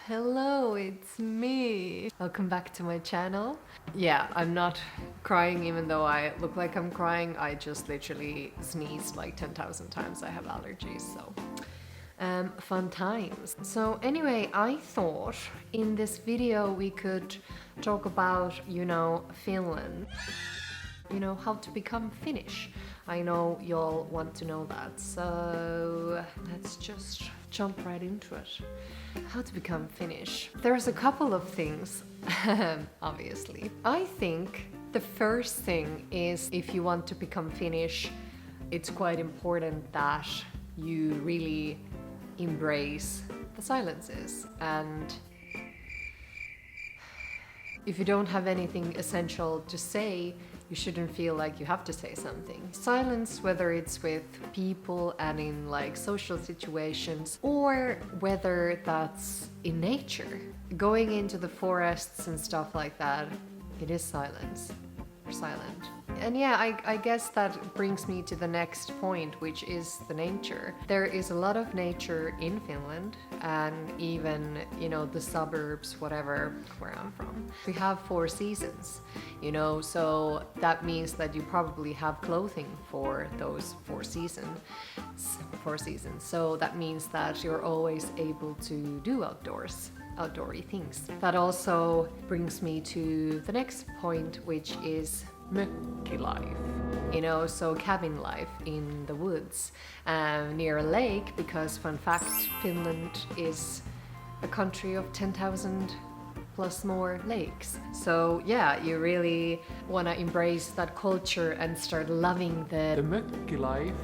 Hello, it's me. Welcome back to my channel. Yeah, I'm not crying even though I look like I'm crying. I just literally sneezed like 10,000 times. I have allergies, so fun times. So anyway, I thought in this video we could talk about, Finland. How to become Finnish. I know y'all want to know that, so let's just jump right into it. How to become Finnish. There's a couple of things, obviously. I think the first thing is if you want to become Finnish, it's quite important that you really embrace the silences. And if you don't have anything essential to say, you shouldn't feel like you have to say something. Silence, whether it's with people and in like social situations, or whether that's in nature. Going into the forests and stuff like that, it is silence. Or silent. And yeah, I guess that brings me to the next point, which is the nature. There is a lot of nature in Finland, and even, the suburbs, whatever, where I'm from. We have 4 seasons, so that means that you probably have clothing for those 4 seasons. So that means that you're always able to do outdoory things. That also brings me to the next point, which is mökki-life. So cabin life in the woods near a lake, because fun fact, Finland is a country of 10,000 plus more lakes. So yeah, you really want to embrace that culture and start loving the mökki-life,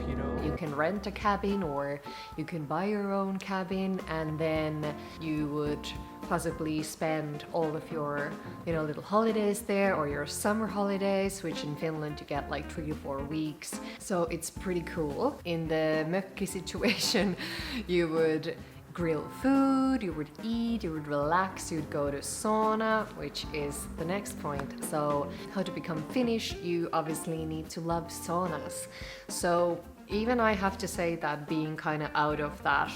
You can rent a cabin or you can buy your own cabin, and then you would possibly spend all of your little holidays there, or your summer holidays, which in Finland you get like 3 to 4 weeks. So it's pretty cool. In the mökki situation, you would grill food, you would eat, you would relax, you'd go to sauna, which is the next point. So how to become Finnish, you obviously need to love saunas. So even I have to say that being kind of out of that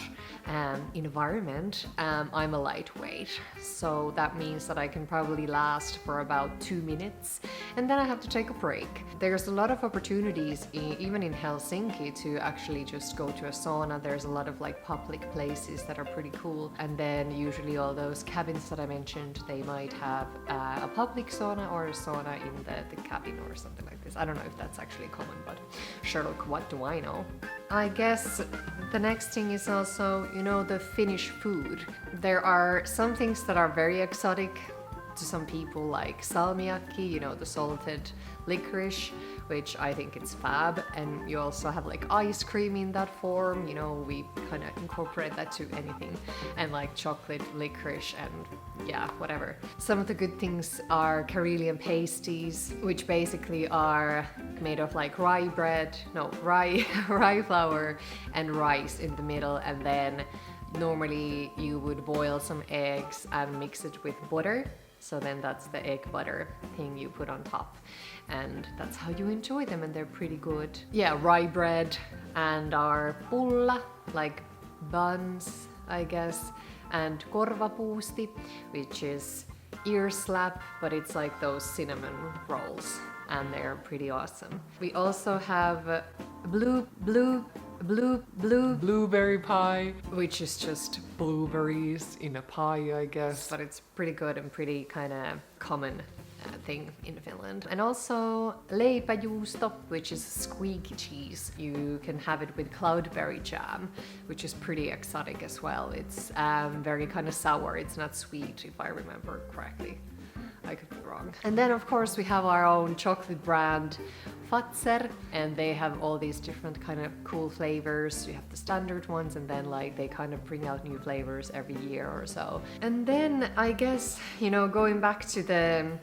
environment, I'm a lightweight. So that means that I can probably last for about 2 minutes, and then I have to take a break. There's a lot of opportunities, even in Helsinki, to actually just go to a sauna. There's a lot of like public places that are pretty cool. And then usually all those cabins that I mentioned, they might have a public sauna or a sauna in the cabin or something like this. I don't know if that's actually common, but Sherlock, what do I know? I guess the next thing is also, the Finnish food. There are some things that are very exotic to some people, like salmiakki, the salted licorice, which I think it's fab. And you also have like ice cream in that form, we kind of incorporate that to anything, and like chocolate, licorice, and yeah, whatever. Some of the good things are Karelian pasties, which basically are made of like rye flour and rice in the middle, and then normally you would boil some eggs and mix it with butter. So then that's the egg butter thing you put on top, and that's how you enjoy them, and they're pretty good. Yeah, rye bread and our pulla, like buns, I guess, and korvapuusti, which is ear slap, but it's like those cinnamon rolls, and they're pretty awesome. We also have blueberry pie, which is just blueberries in a pie, I guess, but it's pretty good and pretty kind of common thing in Finland. And also leipäjuusto, which is squeaky cheese. You can have it with cloudberry jam, which is pretty exotic as well. It's very kind of sour. It's not sweet, if I remember correctly. I could be wrong. And then of course we have our own chocolate brand, Fazer, and they have all these different kind of cool flavors. You have the standard ones, and then like they kind of bring out new flavors every year or so. And then I guess, going back to the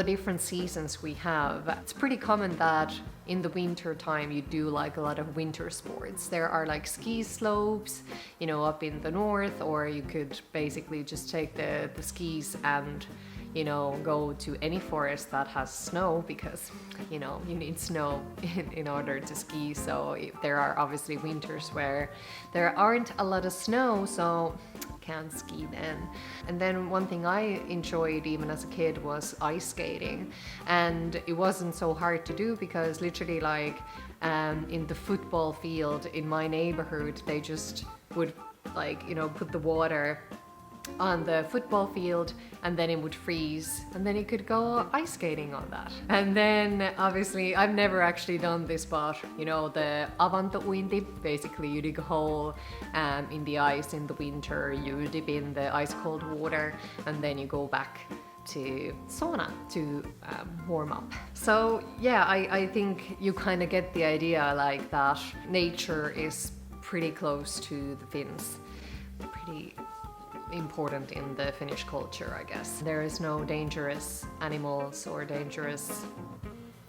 different seasons we have, it's pretty common that in the winter time you do like a lot of winter sports. There are like ski slopes, up in the north, or you could basically just take the skis and go to any forest that has snow, because you need snow in order to ski. So there are obviously winters where there aren't a lot of snow, so can't ski then. And then one thing I enjoyed even as a kid was ice skating, and it wasn't so hard to do because literally like in the football field in my neighborhood, they just would like, you know, put the water on the football field and then it would freeze and then you could go ice skating on that. And then obviously I've never actually done this, but you know, the avantouinti, basically you dig a hole in the ice in the winter, you dip in the ice cold water and then you go back to sauna to warm up. So yeah, I think you kind of get the idea, like that nature is pretty close to the Finns, pretty important in the Finnish culture, I guess. There is no dangerous animals or dangerous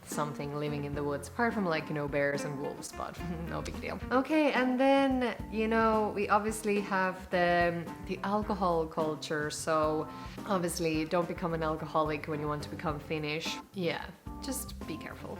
something living in the woods, apart from like, you know, bears and wolves, but no big deal. Okay, and then, you know, we obviously have the alcohol culture, so obviously don't become an alcoholic when you want to become Finnish. Yeah, just be careful.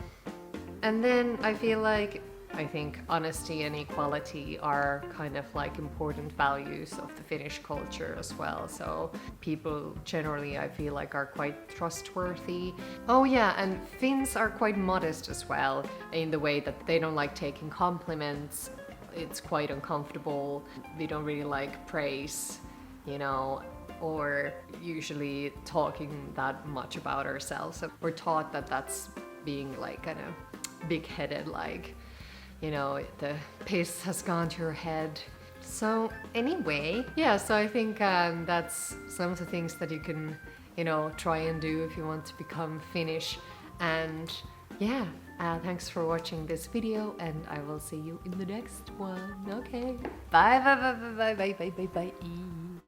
And then I think honesty and equality are kind of like important values of the Finnish culture as well. So people generally, I feel like, are quite trustworthy. Oh yeah, and Finns are quite modest as well in the way that they don't like taking compliments. It's quite uncomfortable. We don't really like praise, you know, or usually talking that much about ourselves. So we're taught that that's being like kind of big-headed, like, you know, the piss has gone to your head. So anyway, yeah, so I think that's some of the things that you can, you know, try and do if you want to become Finnish. And yeah, thanks for watching this video and I will see you in the next one. Okay, bye bye bye bye bye bye bye bye bye.